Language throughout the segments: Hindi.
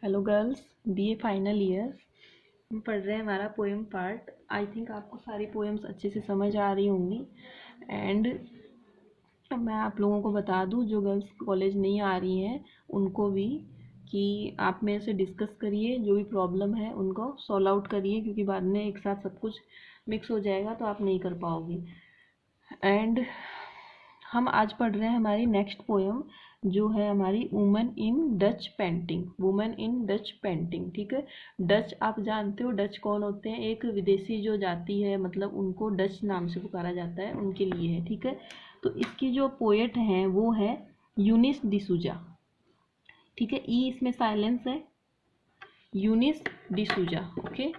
Hello girls, BA final year. हम पढ़ रहे हैं हमारा पोएम पार्ट। आई थिंक आपको सारी पोएम्स अच्छे से समझ आ रही होंगी। एंड मैं आप लोगों को बता दूं, जो गर्ल्स कॉलेज नहीं आ रही हैं उनको भी, कि आप मेरे से डिस्कस करिए, जो भी प्रॉब्लम है उनको सॉल्व आउट करिए, क्योंकि बाद में एक साथ सब कुछ मिक्स हो जाएगा तो आप नहीं कर पाओगे। एंड हम आज पढ़ रहे हैं हमारी नेक्स्ट पोएम, जो है हमारी women in Dutch painting. Women in Dutch painting, ठीक है। डच आप जानते हो, डच कौन होते हैं? एक विदेशी जो जाति है, मतलब उनको डच नाम से पुकारा जाता है, उनके लिए है, ठीक है। तो इसकी जो पोएट हैं वो है यूनिस डिसूजा, ठीक है। ई इसमें साइलेंस है। यूनिस डिसूजा, ओके।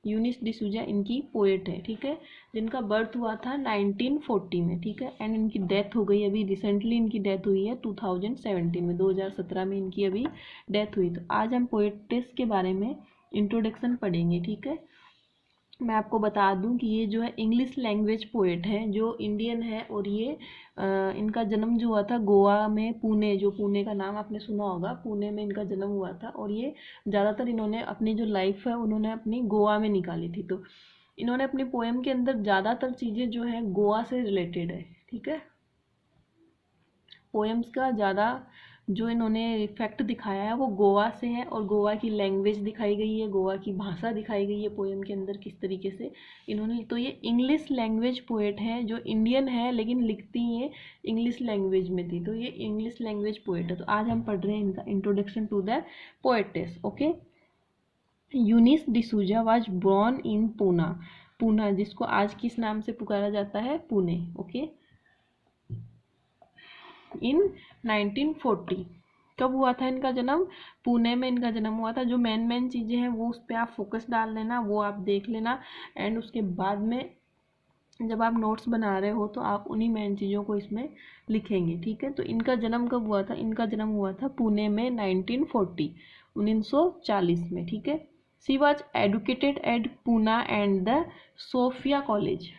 यूनिस डिसूजा इनकी पोएट है, ठीक है, जिनका बर्थ हुआ था 1940 में, ठीक है। एंड इनकी डेथ हो गई अभी रिसेंटली, इनकी डेथ हुई है 2017 में, 2017 में इनकी अभी डेथ हुई। तो आज हम पोएट्स के बारे में इंट्रोडक्शन पढ़ेंगे, ठीक है। मैं आपको बता दूं कि ये जो है इंग्लिश लैंग्वेज पोएट है, जो इंडियन है। और ये इनका जन्म जो हुआ था गोवा में, पुणे, जो पुणे का नाम आपने सुना होगा, पुणे में इनका जन्म हुआ था। और ये ज़्यादातर इन्होंने अपनी जो लाइफ है उन्होंने अपनी गोवा में निकाली थी। तो इन्होंने अपनी पोएम के अंदर ज़्यादातर चीज़ें जो है गोवा से रिलेटेड है, ठीक है। पोएम्स का ज़्यादा जो इन्होंने इफेक्ट दिखाया है वो गोवा से है, और गोवा की लैंग्वेज दिखाई गई है, गोवा की भाषा दिखाई गई है पोएम के अंदर, किस तरीके से इन्होंने। तो ये इंग्लिश लैंग्वेज पोएट है, जो इंडियन है लेकिन लिखती ये इंग्लिश लैंग्वेज में थी। तो ये इंग्लिश लैंग्वेज पोएट है। तो आज हम पढ़ रहे हैं इनका introduction to the poetess, okay. Eunice D'Souza was born in Poona. Poona, जिसको आज किस नाम से पुकारा जाता है? पुणे, ओके। इन 1940। कब हुआ था इनका जन्म? पुणे में इनका जन्म हुआ था। जो मेन चीज़ें हैं वो उस पर आप फोकस डाल लेना, वो आप देख लेना। एंड उसके बाद में जब आप नोट्स बना रहे हो तो आप उन्हीं मेन चीज़ों को इसमें लिखेंगे, ठीक है। तो इनका जन्म कब हुआ था? इनका जन्म हुआ था पुणे में 1940, 1940 में, ठीक है। She was educated at Poona and the Sophia College.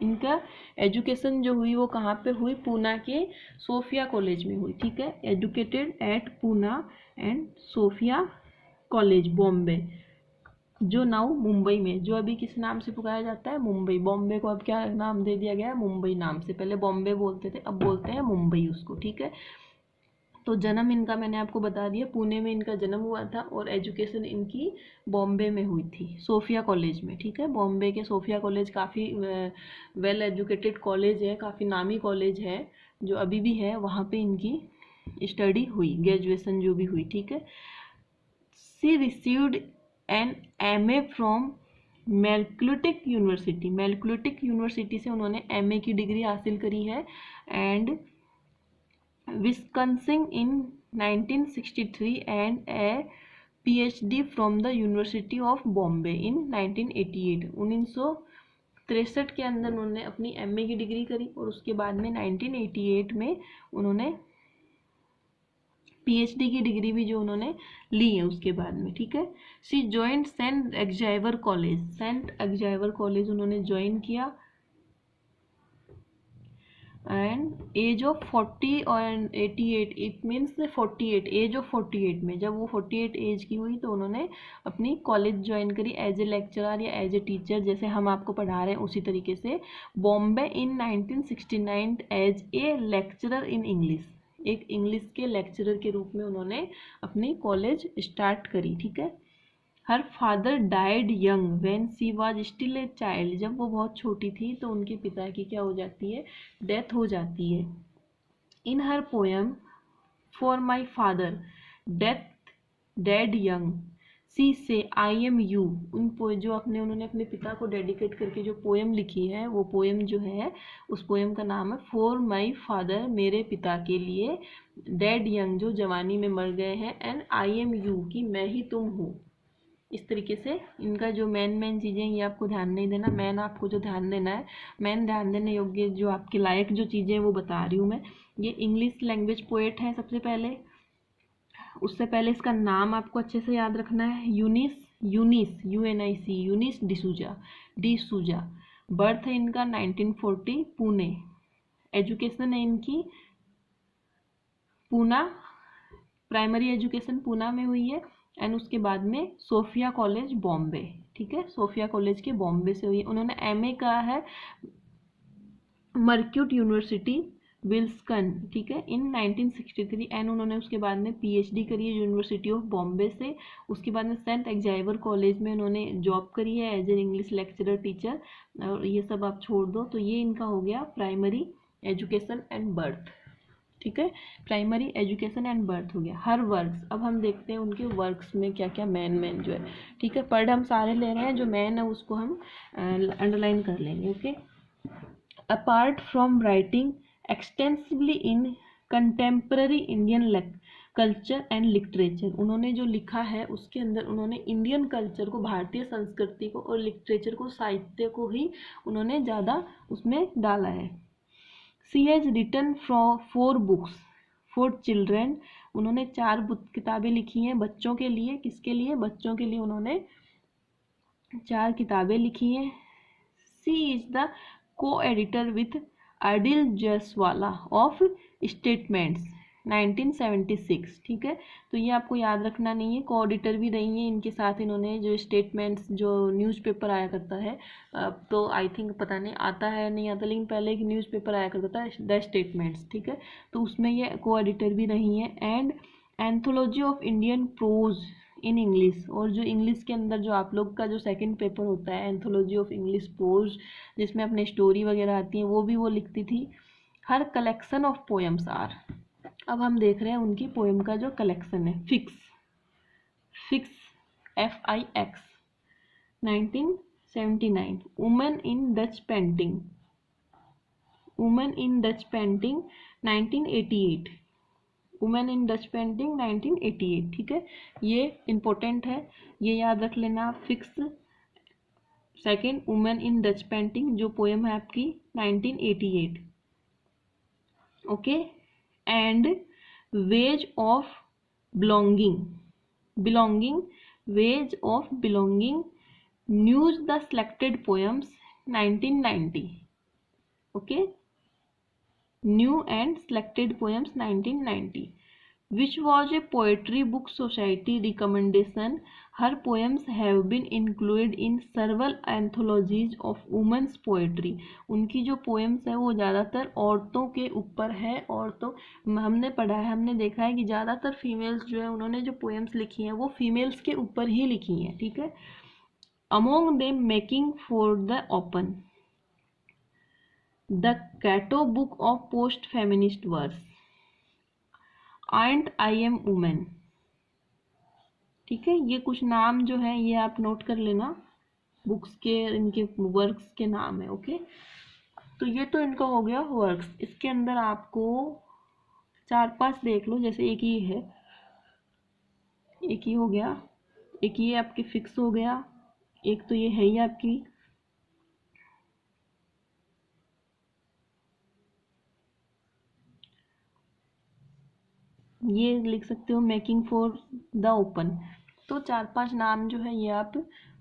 इनका एजुकेशन जो हुई वो कहाँ पे हुई? पूना के सोफिया कॉलेज में हुई, ठीक है। Educated at Poona and Sophia College, Bombay, जो नाउ मुंबई में, जो अभी किस नाम से पुकारा जाता है? मुंबई। बॉम्बे को अब क्या नाम दे दिया गया है? मुंबई नाम से। पहले बॉम्बे बोलते थे, अब बोलते हैं मुंबई उसको, ठीक है। तो जन्म इनका मैंने आपको बता दिया, पुणे में इनका जन्म हुआ था, और एजुकेशन इनकी बॉम्बे में हुई थी, सोफिया कॉलेज में, ठीक है। बॉम्बे के सोफिया कॉलेज काफ़ी वेल एजुकेटेड कॉलेज है, काफ़ी नामी कॉलेज है, जो अभी भी है। वहाँ पे इनकी स्टडी हुई, ग्रेजुएशन जो भी हुई, ठीक है। She received an MA from मैक्लुटिक यूनिवर्सिटी। मैक्लुटिक यूनिवर्सिटी से उन्होंने एमए की डिग्री हासिल करी है। And Wisconsin in 1963 and a PhD from the University of Bombay in 1988। 1963 के अंदर उन्होंने अपनी एमए की डिग्री करी, और उसके बाद में 1988 में उन्होंने पीएचडी की डिग्री भी जो उन्होंने ली है उसके बाद में, ठीक है। She joined saint Xavier's college. Saint Xavier's college उन्होंने ज्वाइन किया। एंड एज ऑफ 40 और 88, इट मीन्स 48, एज ऑफ 48 में, जब वो 48 एज की हुई तो उन्होंने अपनी कॉलेज ज्वाइन करी एज ए लेक्चरर या एज ए टीचर, जैसे हम आपको पढ़ा रहे हैं उसी तरीके से। Bombay in 1969 as a lecturer in English. एक इंग्लिश के लेक्चरर के रूप में उन्होंने अपनी कॉलेज स्टार्ट करी, ठीक है। Her father died young when she was still a child. जब वो बहुत छोटी थी तो उनके पिता की क्या हो जाती है? डेथ हो जाती है। In her poem for my father death dead young she says I M you. जो उन्होंने अपने पिता को डेडिकेट करके जो पोएम लिखी है, वो पोएम जो है, उस पोएम का नाम है फॉर माई फादर, मेरे पिता के लिए, डेड यंग, जो जवानी में मर गए हैं, एंड आई एम यू, कि मैं ही तुम हूँ। इस तरीके से इनका जो मेन चीज़ें, ये आपको ध्यान नहीं देना, मेन आपको जो ध्यान देना है, मेन ध्यान देने योग्य जो आपके लायक जो चीज़ें हैं वो बता रही हूँ मैं। ये इंग्लिश लैंग्वेज पोएट है सबसे पहले। उससे पहले इसका नाम आपको अच्छे से याद रखना है, यूनिस, यूनिस, UNIC, यूनिस डिसूजा, डिसूजा। बर्थ है इनका 1940, पुणे। एजुकेशन है इनकी पूना, प्राइमरी एजुकेशन पूना में हुई है। एंड उसके बाद में सोफिया कॉलेज बॉम्बे, ठीक है, सोफिया कॉलेज के बॉम्बे से हुई है। उन्होंने एमए कहा है मर्क्यूट यूनिवर्सिटी विल्सन, ठीक है, इन 1963 एंड उन्होंने उसके बाद में पीएचडी करी है यूनिवर्सिटी ऑफ बॉम्बे से। उसके बाद में सेंट एक्जाइवर कॉलेज में उन्होंने जॉब करी है as an English lecturer teacher. और ये सब आप छोड़ दो, तो ये इनका हो गया प्राइमरी एजुकेशन एंड बर्थ, ठीक है, प्राइमरी एजुकेशन एंड बर्थ हो गया। हर वर्क्स, अब हम देखते हैं उनके वर्क्स में क्या क्या मेन जो है, ठीक है, पर हम सारे ले रहे हैं, जो मेन है उसको हम अंडरलाइन कर लेंगे, okay. Apart from writing extensively in contemporary Indian culture and literature, उन्होंने जो लिखा है उसके अंदर उन्होंने इंडियन कल्चर को, भारतीय संस्कृति को और लिटरेचर को, साहित्य को ही उन्होंने ज़्यादा उसमें डाला है। She has written four books for children, उन्होंने 4 किताबें लिखी हैं बच्चों के लिए। किसके लिए? बच्चों के लिए उन्होंने 4 किताबें लिखी हैं। She is the co-editor with Adil Jussawalla of statements 1976, ठीक है, तो ये आपको याद रखना नहीं है। को एडिटर भी रही हैं इनके साथ इन्होंने, जो स्टेटमेंट्स जो न्यूज़पेपर आया करता है, अब तो आई थिंक पता नहीं आता है नहीं आता, लेकिन पहले एक न्यूज़पेपर आया करता था द स्टेटमेंट्स, ठीक है, तो उसमें ये को एडिटर भी रही हैं। And anthology of Indian prose in English, और जो इंग्लिश के अंदर जो आप लोग का जो सेकंड पेपर होता है एंथोलॉजी ऑफ इंग्लिश प्रोज, जिसमें अपने स्टोरी वगैरह आती हैं, वो भी वो लिखती थी। हर कलेक्शन ऑफ पोएम्स आर, अब हम देख रहे हैं उनकी पोएम का जो कलेक्शन है। Fix, fix FIX 1979, women in Dutch painting, women in Dutch painting 1988, women in Dutch painting 1988, ठीक है, ये इंपॉर्टेंट है, ये याद रख लेना आप। Fix second, women in Dutch painting जो पोएम है आपकी 1988, okay. And ways of belonging, belonging, ways of belonging, news the selected poems 1990, okay, new and selected poems 1990, which was a poetry book society recommendation. Her poems have been included in several anthologies of women's poetry. उनकी जो poems है वो ज़्यादातर औरतों के ऊपर है। औरतों, हमने पढ़ा है, हमने देखा है कि ज़्यादातर फीमेल्स जो है उन्होंने जो poems लिखी हैं वो फीमेल्स के ऊपर ही लिखी हैं, ठीक है। Among them Making for the Open, The Cato Book of Post Feminist Verse, and I am women, ठीक है, ये कुछ नाम जो है ये आप नोट कर लेना, बुक्स के इनके वर्क्स के नाम है, ओके। तो ये तो इनका हो गया वर्क्स। इसके अंदर आपको 4-5 देख लो, जैसे एक ही है, एक ही हो गया, एक ये आपके फिक्स हो गया, एक तो ये है ही आपकी ये लिख सकते हो मेकिंग फॉर द ओपन। तो 4-5 नाम जो है ये आप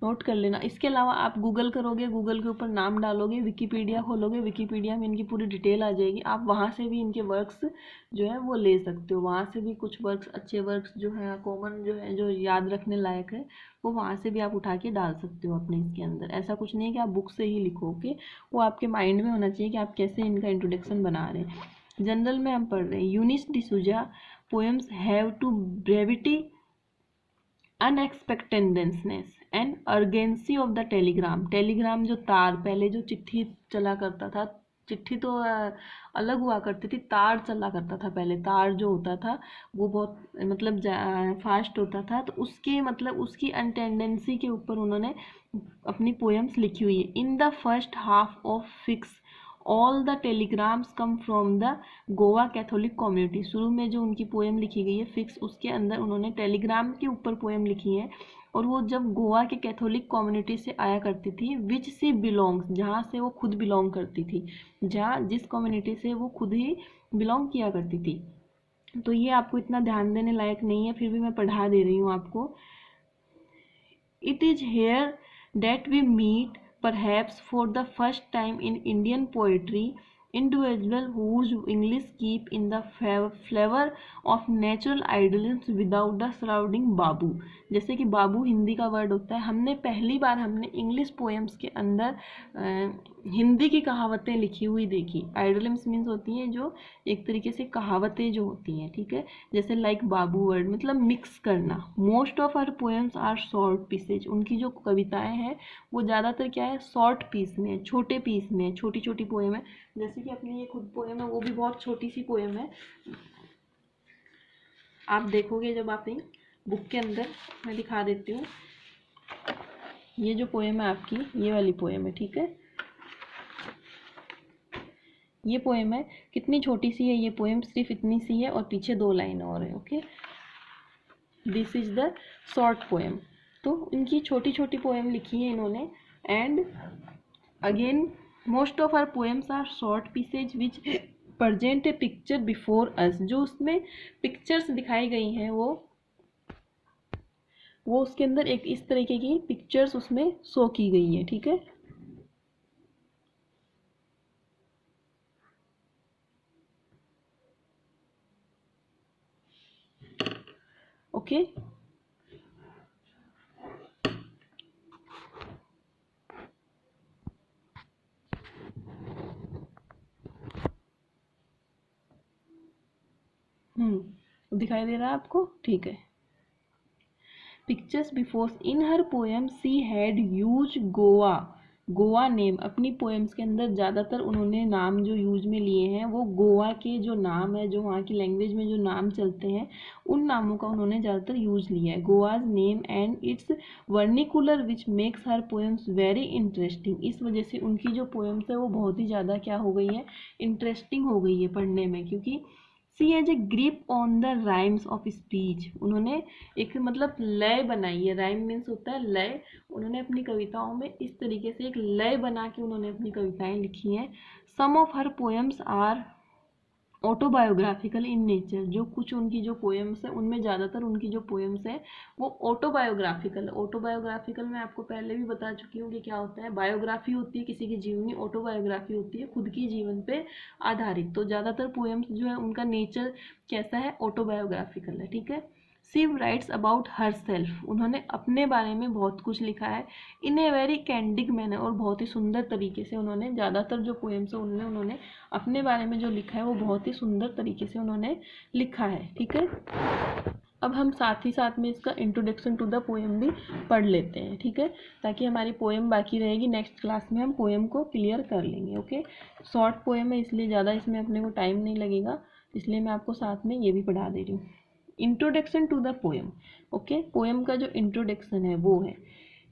नोट कर लेना। इसके अलावा आप गूगल करोगे, गूगल के ऊपर नाम डालोगे, विकीपीडिया खोलोगे, विकीपीडिया में इनकी पूरी डिटेल आ जाएगी। आप वहाँ से भी इनके वर्क्स जो है वो ले सकते हो, वहाँ से भी कुछ वर्क्स, अच्छे वर्क्स जो है कॉमन जो है जो याद रखने लायक है, वो वहाँ से भी आप उठा के डाल सकते हो अपने इसके अंदर। ऐसा कुछ नहीं है कि आप बुक से ही लिखोगे, वो आपके माइंड में होना चाहिए कि आप कैसे इनका इंट्रोडक्शन बना रहे हैं। जनरल में हम पढ़ रहे हैं Eunice D'Souza poems have to brevity, unexpectedness and urgency of the telegram। Telegram जो तार, पहले जो चिट्ठी चला करता था, चिट्ठी तो अलग हुआ करती थी, तार चला करता था पहले, तार जो होता था वो बहुत मतलब फास्ट होता था, तो उसके मतलब उसकी अनटेंडेंसी के ऊपर उन्होंने अपनी पोएम्स लिखी हुई है। In the first half of fix all the telegrams come from the Goa Catholic community. शुरू में जो उनकी पोएम लिखी गई है फिक्स, उसके अंदर उन्होंने टेलीग्राम के ऊपर पोएम लिखी है, और वो जब गोवा के कैथोलिक कम्युनिटी से आया करती थी, विच सी बिलोंग्स, जहाँ से वो खुद बिलोंग करती थी, जहाँ जिस कम्युनिटी से वो खुद ही बिलोंग किया करती थी। तो ये आपको इतना ध्यान देने लायक नहीं है, फिर भी मैं पढ़ा दे रही हूँ आपको। It is here that we meet perhaps for the first time in Indian poetry individual whose English keep in the flavor of natural idealism without the surrounding बाबू। जैसे कि बाबू हिंदी का वर्ड होता है, पहली बार हमने इंग्लिश पोएम्स के अंदर हिंदी की कहावतें लिखी हुई देखी। आइडलिम्स मीन्स होती हैं जो एक तरीके से कहावतें जो होती हैं, ठीक है, जैसे लाइक बाबू वर्ड मतलब मिक्स करना। Most of our poems are short pieces, उनकी जो कविताएं हैं वो ज़्यादातर क्या है, शॉर्ट पीस में है, छोटे पीस में है, छोटी छोटी पोएम है। जैसे कि अपनी ये खुद पोएम है वो भी बहुत छोटी सी पोएम है, आप देखोगे जब आप बुक के अंदर, मैं दिखा देती हूँ। ये जो पोएम है आपकी, ये वाली पोएम है, ठीक है, ये पोएम है, कितनी छोटी सी है ये पोएम, सिर्फ इतनी सी है और पीछे 2 लाइन और है। Okay, this is the short poem. तो इनकी छोटी छोटी पोएम लिखी है इन्होंने। And again most of our poems are short pieces which present a picture before us. जो उसमें पिक्चर्स दिखाई गई हैं वो उसके अंदर एक इस तरीके की पिक्चर्स उसमें शो की गई है, ठीक है। ओके, दिखाई दे रहा है आपको, ठीक है। Pictures before in her poem she had use Goa name. अपनी पोएम्स के अंदर ज़्यादातर उन्होंने नाम जो यूज में लिए हैं वो गोवा के जो नाम है, जो वहाँ की लैंग्वेज में जो नाम चलते हैं उन नामों का उन्होंने ज़्यादातर यूज लिया है। Goa's name and it's vernacular which makes her poems very interesting. इस वजह से उनकी जो पोएम्स है वो बहुत ही ज़्यादा क्या हो गई है, इंटरेस्टिंग हो गई है पढ़ने में, क्योंकि she has a grip on the rhymes of speech. उन्होंने एक मतलब लय बनाई है, राइम मीन्स होता है लय। उन्होंने अपनी कविताओं में इस तरीके से एक लय बना के उन्होंने अपनी कविताएं लिखी हैं। Some of her poems are autobiographical in nature. जो कुछ उनकी जो पोएम्स है उनमें ज़्यादातर उनकी जो पोएम्स है वो ऑटोबायोग्राफिकल। ऑटोबायोग्राफिकल मैं आपको पहले भी बता चुकी हूँ कि क्या होता है। बायोग्राफी होती है किसी की जीवनी, ऑटोबायोग्राफी होती है खुद की जीवन पे आधारित। तो ज़्यादातर पोएम्स जो है उनका नेचर कैसा है, ऑटोबायोग्राफिकल है, ठीक है। She writes about herself. उन्होंने अपने बारे में बहुत कुछ लिखा है in a very candid manner, और बहुत ही सुंदर तरीके से उन्होंने ज़्यादातर जो पोएम्स है उनमें उन्होंने अपने बारे में जो लिखा है वो बहुत ही सुंदर तरीके से उन्होंने लिखा है, ठीक है। अब हम साथ ही साथ में इसका इंट्रोडक्शन टू द पोएम भी पढ़ लेते हैं, ठीक है, ताकि हमारी पोएम बाकी रहेगी, नेक्स्ट क्लास में हम पोएम को क्लियर कर लेंगे। ओके, शॉर्ट पोएम है इसलिए ज़्यादा इसमें अपने को टाइम नहीं लगेगा, इसलिए मैं आपको साथ में ये भी पढ़ा दे रही हूँ। Introduction to the poem. Okay, poem का जो इंट्रोडक्शन है वो है,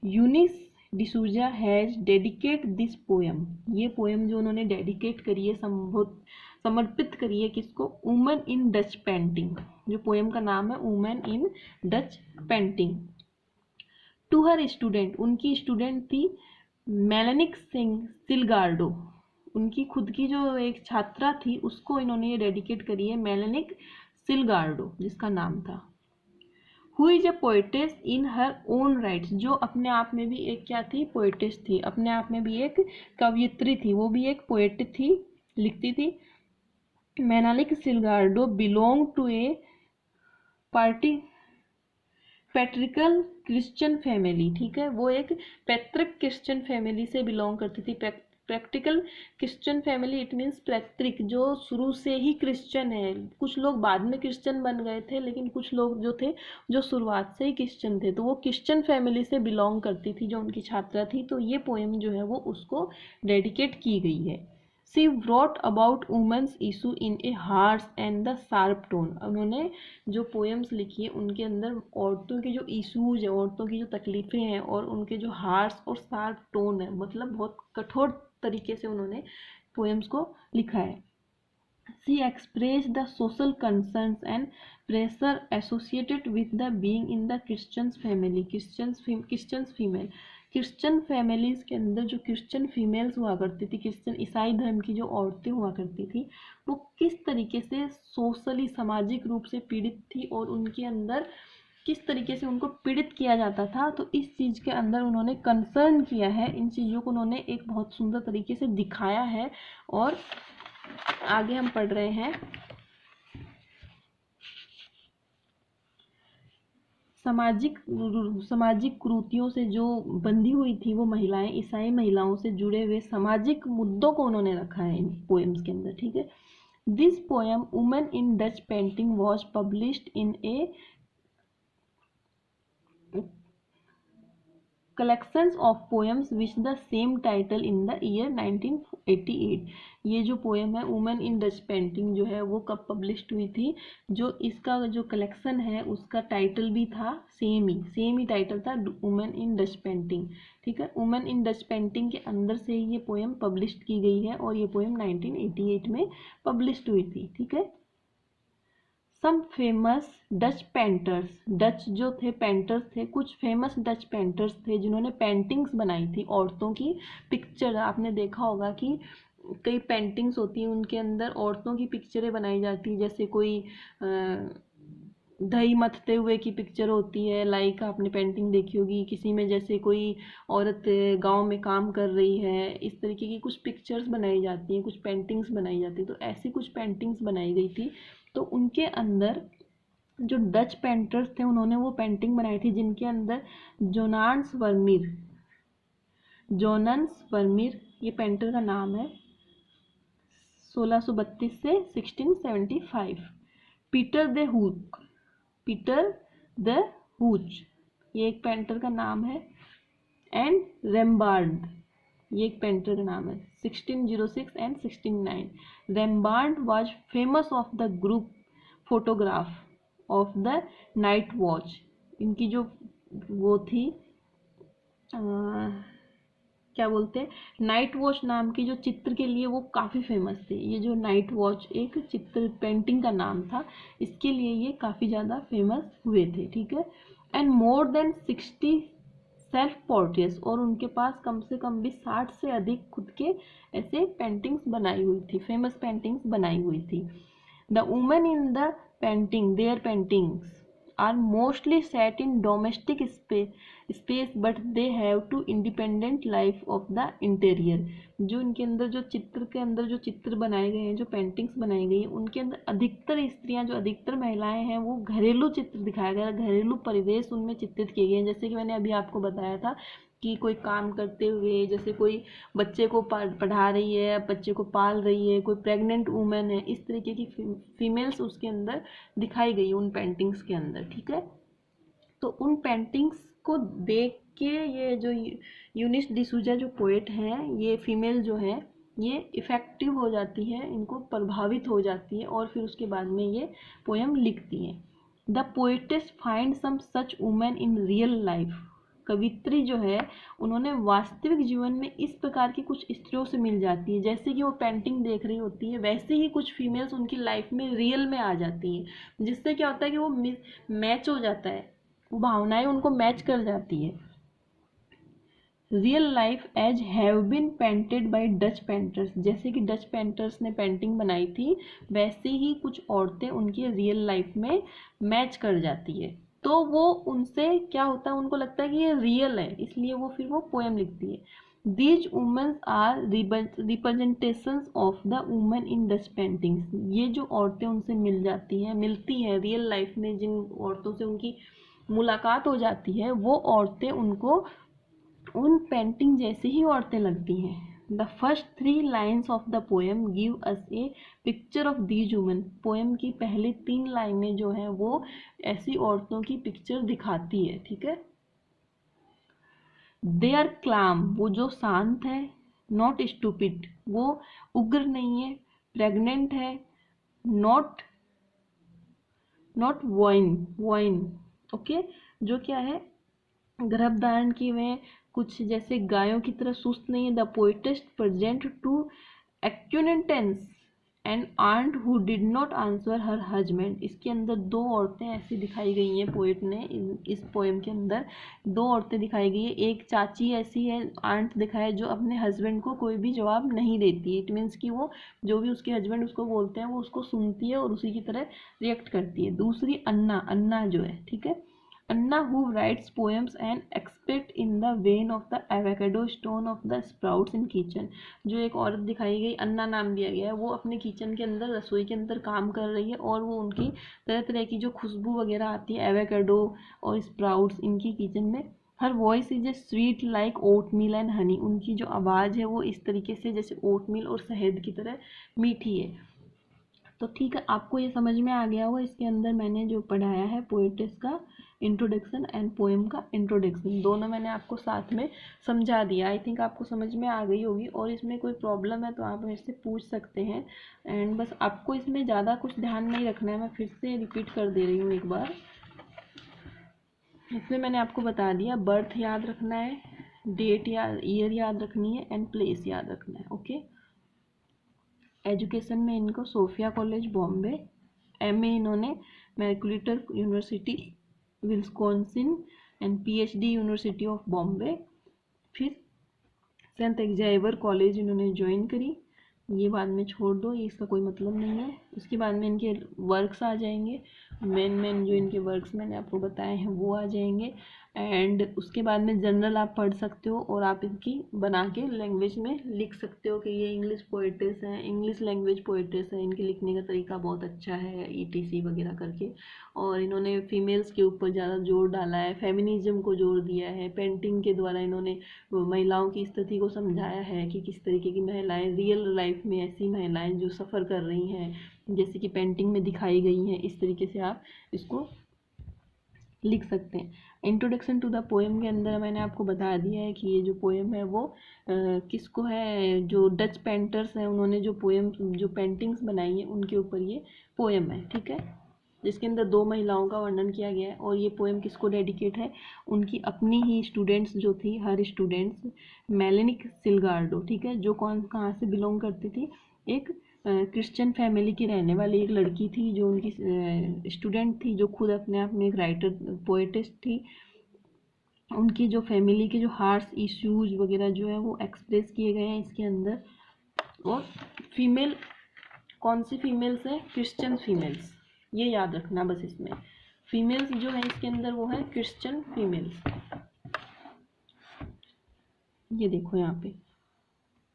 Eunice D'Souza has dedicate this poem. ये पोएम जो उन्होंने डेडिकेट करी है, समर्पित करी है किसको, वुमन इन डच पेंटिंग। जो पोएम का नाम है woman in Dutch painting. To her student, उनकी स्टूडेंट थी मेलेनिक सिलगार्डो। उनकी खुद की जो एक छात्रा थी उसको इन्होंने ये डेडिकेट करी है, मेलेनिक सिलगार्डो जिसका नाम था। Who is a poetess in her own rights. जो अपने आप में भी एक क्या थी, पोइटेस थी, अपने आप में भी एक कवयित्री थी, वो भी एक पोएट थी, लिखती थी। Melanie Silgardo belong to a party patriarchal Christian family, ठीक है, वो एक पैतृक क्रिश्चियन फैमिली से बिलोंग करती थी। Practical Christian family it means पैतृक, जो शुरू से ही क्रिश्चियन है। कुछ लोग बाद में क्रिश्चियन बन गए थे, लेकिन कुछ लोग जो थे जो शुरुआत से ही क्रिश्चियन थे, तो वो क्रिश्चियन फैमिली से बिलोंग करती थी जो उनकी छात्रा थी। तो ये पोएम जो है वो उसको डेडिकेट की गई है। She wrote about women's issue in a harsh and the sharp tone. उन्होंने जो पोएम्स लिखी है उनके अंदर औरतों के जो इशूज है, औरतों की जो तकलीफ़ें हैं और उनके जो हार्श और शार्प टोन है, मतलब बहुत कठोर तरीके से उन्होंने पोएम्स को लिखा है। She express the social concerns and pressure associated with the being in the Christians family. Christians female, Christian families के अंदर जो क्रिश्चियन फीमेल्स हुआ करती थी, क्रिश्चियन ईसाई धर्म की जो औरतें हुआ करती थी, वो किस तरीके से सोशली सामाजिक रूप से पीड़ित थी और उनके अंदर किस तरीके से उनको पीड़ित किया जाता था। तो इस चीज़ के अंदर उन्होंने कंसर्न किया है, इन चीज़ों को उन्होंने एक बहुत सुंदर तरीके से दिखाया है। और आगे हम पढ़ रहे हैं सामाजिक कुरीतियों से जो बंधी हुई थी वो महिलाएं, ईसाई महिलाओं से जुड़े हुए सामाजिक मुद्दों को उन्होंने रखा है इन पोएम्स के अंदर, ठीक है। This poem women in Dutch painting was published in A collections of poems with the same title in the year 1988। ये जो पोएम है वुमेन इन डच पेंटिंग जो है वो कब पब्लिश्ड हुई थी, जो इसका जो कलेक्शन है उसका टाइटल भी था सेम ही टाइटल था, वुमेन इन डच पेंटिंग, ठीक है। वुमेन इन डच पेंटिंग के अंदर से ही ये पोएम पब्लिश्ड की गई है और ये पोएम 1988 में पब्लिश्ड हुई थी, ठीक है। Some famous Dutch painters, Dutch जो थे पेंटर्स थे, कुछ फेमस डच पेंटर्स थे जिन्होंने पेंटिंग्स बनाई थी औरतों की पिक्चर। आपने देखा होगा कि कई पेंटिंग्स होती हैं उनके अंदर औरतों की पिक्चरें बनाई जाती है, जैसे कोई दही मथते हुए की पिक्चर होती है, लाइक आपने पेंटिंग देखी होगी किसी में, जैसे कोई औरत गांव में काम कर रही है, इस तरीके की कुछ पिक्चर्स बनाई जाती हैं, कुछ पेंटिंग्स बनाई जाती है। तो ऐसी कुछ पेंटिंग्स बनाई गई थी, तो उनके अंदर जो डच पेंटर्स थे उन्होंने वो पेंटिंग बनाई थी जिनके अंदर जोनन्स वर्मीर ये पेंटर का नाम है, 1632 से 1675। पीटर द हूच ये एक पेंटर का नाम है, एंड रेम्बार्ड ये एक पेंटर का नाम है, 1606 and 1609। Rembrandt was famous of the group photograph of the night watch. इनकी जो वो थी क्या बोलते हैं नाइट वॉच नाम की जो चित्र के लिए वो काफ़ी फेमस थे। ये जो नाइट वॉच एक चित्र पेंटिंग का नाम था, इसके लिए ये काफ़ी ज़्यादा फेमस हुए थे, ठीक है। And more than 60 self portraits, और उनके पास कम से कम भी 60 से अधिक खुद के ऐसे पेंटिंग्स बनाई हुई थी, फेमस पेंटिंग्स बनाई हुई थी। The women in the painting their paintings are mostly set in domestic space but they have to independent life of the interior। जो इनके अंदर जो चित्र के अंदर जो चित्र बनाए गए हैं, जो पेंटिंग्स बनाई गई हैं, उनके अंदर अधिकतर स्त्रियां जो अधिकतर महिलाएं हैं वो घरेलू चित्र दिखाया गया, घरेलू परिवेश उनमें चित्रित किए गए हैं। जैसे कि मैंने अभी आपको बताया था कि कोई काम करते हुए, जैसे कोई बच्चे को पढ़ा रही है, बच्चे को पाल रही है, कोई प्रेग्नेंट वूमेन है, इस तरीके की फीमेल्स उसके अंदर दिखाई गई उन पेंटिंग्स के अंदर, ठीक है। तो उन पेंटिंग्स को देख के ये जो यूनिस डिसूजा जो पोएट हैं, ये फीमेल जो है ये इफ़ेक्टिव हो जाती है, इनको प्रभावित हो जाती है और फिर उसके बाद में ये पोएम लिखती हैं। The poetess find some such women in real life. कवित्री जो है उन्होंने वास्तविक जीवन में इस प्रकार की कुछ स्त्रियों से मिल जाती है, जैसे कि वो पेंटिंग देख रही होती है वैसे ही कुछ फीमेल्स उनकी लाइफ में रियल में आ जाती हैं, जिससे क्या होता है कि वो मैच हो जाता है, वो भावनाएं उनको मैच कर जाती है। Real life as have been painted by Dutch painters, जैसे कि डच पेंटर्स ने पेंटिंग बनाई थी वैसे ही कुछ औरतें उनकी रियल लाइफ में मैच कर जाती है, तो वो उनसे क्या होता है, उनको लगता है कि ये रियल है, इसलिए वो फिर वो पोएम लिखती है। These women are representations of the women in Dutch paintings. ये जो औरतें उनसे मिलती हैं रियल लाइफ में, जिन औरतों से उनकी मुलाकात हो जाती है वो औरतें उनको उन पेंटिंग जैसे ही औरतें लगती हैं। The first 3 lines of the poem give us A picture of these women. Poem की पहली 3 लाइनें जो हैं वो ऐसी औरतों की पिक्चर दिखाती है, ठीक है। दे आर क्लाम, वो जो शांत है, नॉट स्टूपिड, वो उग्र नहीं है, प्रेग्नेंट है, नॉट वाइन, ओके, जो क्या है गर्भ धारण किए हुए हैं, कुछ जैसे गायों की तरह सुस्त नहीं है। The poetess present to acquaintance and aunt who did not answer her husband. इसके अंदर 2 औरतें ऐसी दिखाई गई हैं, पोएट ने इस पोएम के अंदर 2 औरतें दिखाई गई है। एक चाची ऐसी है, आंट दिखाया है, जो अपने हस्बैंड को कोई भी जवाब नहीं देती। इट मीन्स कि वो जो भी उसके हस्बैंड उसको बोलते हैं वो उसको सुनती है और उसी की तरह रिएक्ट करती है। दूसरी अन्ना जो है, ठीक है। अन्ना who writes poems and expert in the vein of the avocado stone of the sprouts in kitchen। जो एक औरत दिखाई गई, अन्ना नाम दिया गया है, वो अपने किचन के अंदर, रसोई के अंदर काम कर रही है और वो उनकी तरह तरह की जो खुशबू वगैरह आती है एवोकेडो और स्प्राउट्स इनकी किचन में। Her voice is a sweet like oatmeal and honey. उनकी जो आवाज़ है वो इस तरीके से जैसे ओटमील और शहद की तरह मीठी है। तो ठीक है, आपको ये समझ में आ गया होगा। इसके अंदर मैंने जो पढ़ाया है पोएटिस का इंट्रोडक्शन एंड पोएम का इंट्रोडक्शन, दोनों मैंने आपको साथ में समझा दिया। आई थिंक आपको समझ में आ गई होगी, और इसमें कोई प्रॉब्लम है तो आप मेरे से पूछ सकते हैं। एंड बस आपको इसमें ज़्यादा कुछ ध्यान नहीं रखना है, मैं फिर से रिपीट कर दे रही हूँ एक बार। इसमें मैंने आपको बता दिया, बर्थ याद रखना है, डेट याद, ईयर याद रखनी है एंड प्लेस याद रखना है। ओके। एजुकेशन में इनको सोफिया कॉलेज बॉम्बे, एमए इन्होंने मैक्यूलेटर university Wisconsin and PhD university of Bombay. फिर सेंट एक्जाइवर कॉलेज इन्होंने ज्वाइन करी, ये बाद में छोड़ दो, ये इसका कोई मतलब नहीं है। उसके बाद में इनके वर्क्स आ जाएंगे, मेन जो इनके वर्क्स मैंने आपको बताए हैं वो आ जाएंगे। एंड उसके बाद में जनरल आप पढ़ सकते हो और आप इनकी बना के लैंग्वेज में लिख सकते हो कि ये इंग्लिश पोएटिस हैं, इंग्लिश लैंग्वेज पोएटिस हैं, इनके लिखने का तरीका बहुत अच्छा है, ईटीसी वगैरह करके। और इन्होंने फीमेल्स के ऊपर ज़्यादा जोर डाला है, फेमिनिज्म को जोर दिया है, पेंटिंग के द्वारा इन्होंने महिलाओं की स्थिति को समझाया है कि किस तरीके की महिलाएं रियल लाइफ में, ऐसी महिलाएं जो सफ़र कर रही हैं जैसे कि पेंटिंग में दिखाई गई हैं, इस तरीके से आप इसको लिख सकते हैं। इंट्रोडक्शन टू द पोएम के अंदर मैंने आपको बता दिया है कि ये जो पोएम है वो किसको है, जो डच पेंटर्स हैं उन्होंने जो पोएम, जो पेंटिंग्स बनाई हैं उनके ऊपर ये पोएम है। ठीक है, जिसके अंदर दो महिलाओं का वर्णन किया गया है। और ये पोएम किसको डेडिकेट है, उनकी अपनी ही स्टूडेंट्स जो थी, हर स्टूडेंट्स मेलेनिक सिलगार्डो, ठीक है, जो कहाँ से बिलोंग करती थी, एक क्रिश्चियन फैमिली की रहने वाली एक लड़की थी, जो उनकी स्टूडेंट थी, जो खुद अपने आप में एक राइटर पोएटिस्ट थी। उनकी जो फैमिली के जो हार्श इश्यूज वगैरह जो है वो एक्सप्रेस किए गए हैं इसके अंदर। और फीमेल, कौन सी फीमेल्स है, क्रिश्चियन फीमेल्स, ये याद रखना बस। इसमें फीमेल्स जो है इसके अंदर वो है क्रिश्चियन फीमेल्स, ये देखो यहाँ पे,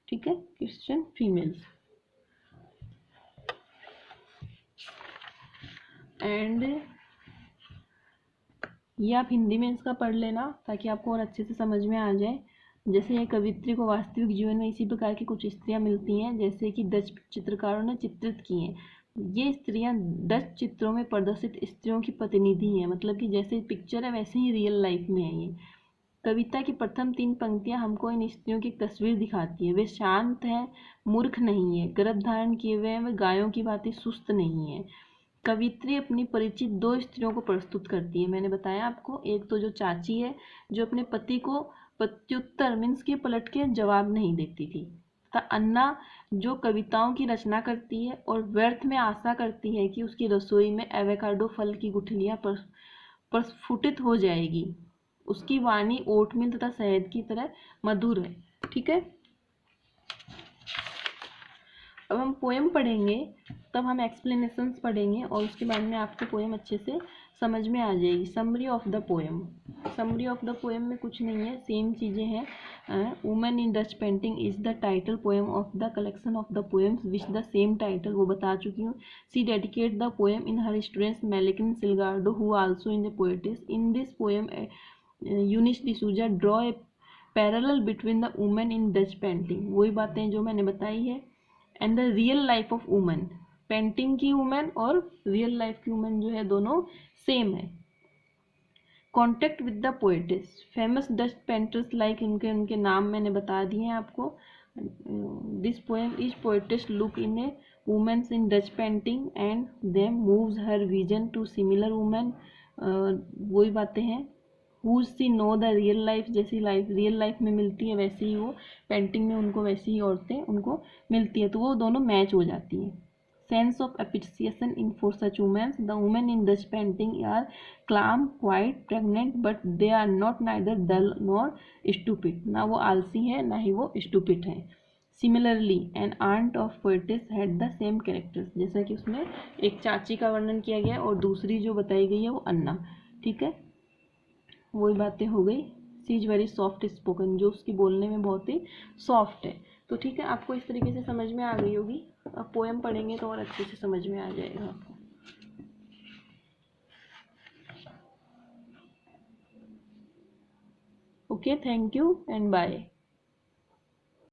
ठीक है, क्रिश्चियन फीमेल्स। एंड ये आप हिंदी में इसका पढ़ लेना ताकि आपको और अच्छे से समझ में आ जाए। जैसे ये कवित्री को वास्तविक जीवन में इसी प्रकार की कुछ स्त्रियां मिलती हैं जैसे कि डच चित्रकारों ने चित्रित की हैं। ये स्त्रियां डच चित्रों में प्रदर्शित स्त्रियों की प्रतिनिधि हैं, मतलब कि जैसे पिक्चर है वैसे ही रियल लाइफ में है ये। कविता की प्रथम 3 पंक्तियां हमको इन स्त्रियों की तस्वीर दिखाती है। वे शांत हैं, मूर्ख नहीं है, गर्भ धारण किए हुए हैं, वे गायों की भांति सुस्त नहीं है। कवित्री अपनी परिचित 2 स्त्रियों को प्रस्तुत करती है। मैंने बताया आपको, एक तो जो चाची है जो अपने पति को प्रत्युत्तर मीन्स के पलट के जवाब नहीं देती थी, तथा अन्ना जो कविताओं की रचना करती है और व्यर्थ में आशा करती है कि उसकी रसोई में एवोकाडो फल की गुठलियां प्रस्फुटित हो जाएगी। उसकी वाणी ओटमील तथा शहद की तरह मधुर है। ठीक है, अब हम पोएम पढ़ेंगे, तब हम एक्सप्लेनेशंस पढ़ेंगे और उसके बाद में आपको पोएम अच्छे से समझ में आ जाएगी। Summary of the poem, summary of the poem में कुछ नहीं है, सेम चीज़ें हैं। Women in Dutch painting is the title poem of the collection of the poems which the same title, वो बता चुकी हूँ। She dedicate the poem in her students Melanie Silgardo who also in the poetess. In this poem Eunice D'Souza draw a parallel between the women in Dutch painting, वही बातें जो मैंने बताई है, and the real life of women. Painting की वुमेन और रियल लाइफ की वुमेन जो है दोनों सेम है। Contact with the poetess, famous Dutch painters like, उनके उनके नाम मैंने बता दिए हैं आपको। This poem is poetess look in a women's in Dutch painting and them moves her vision to similar women, वही बातें हैं। Who see no the real life, जैसी लाइफ रियल लाइफ में मिलती है वैसे ही वो पेंटिंग में उनको, वैसी ही औरतें उनको मिलती है, तो वो दोनों मैच हो जाती हैं। Sense of appreciation in for such women's, the women in Dutch painting are calm quite pregnant but they are not neither dull nor stupid, ना वो आलसी हैं ना ही वो स्टूपिड हैं। Similarly an aunt of poetess had the same characters, जैसा कि उसमें एक चाची का वर्णन किया गया और दूसरी जो बताई गई है वो अन्ना। ठीक है, वही बातें हो गई। सी इज़ वेरी सॉफ्ट स्पोकन, जो उसकी बोलने में बहुत ही सॉफ्ट है। तो ठीक है, आपको इस तरीके से समझ में आ गई होगी। अब पोएम पढ़ेंगे तो और अच्छे से समझ में आ जाएगा आपको। Okay, thank you and bye.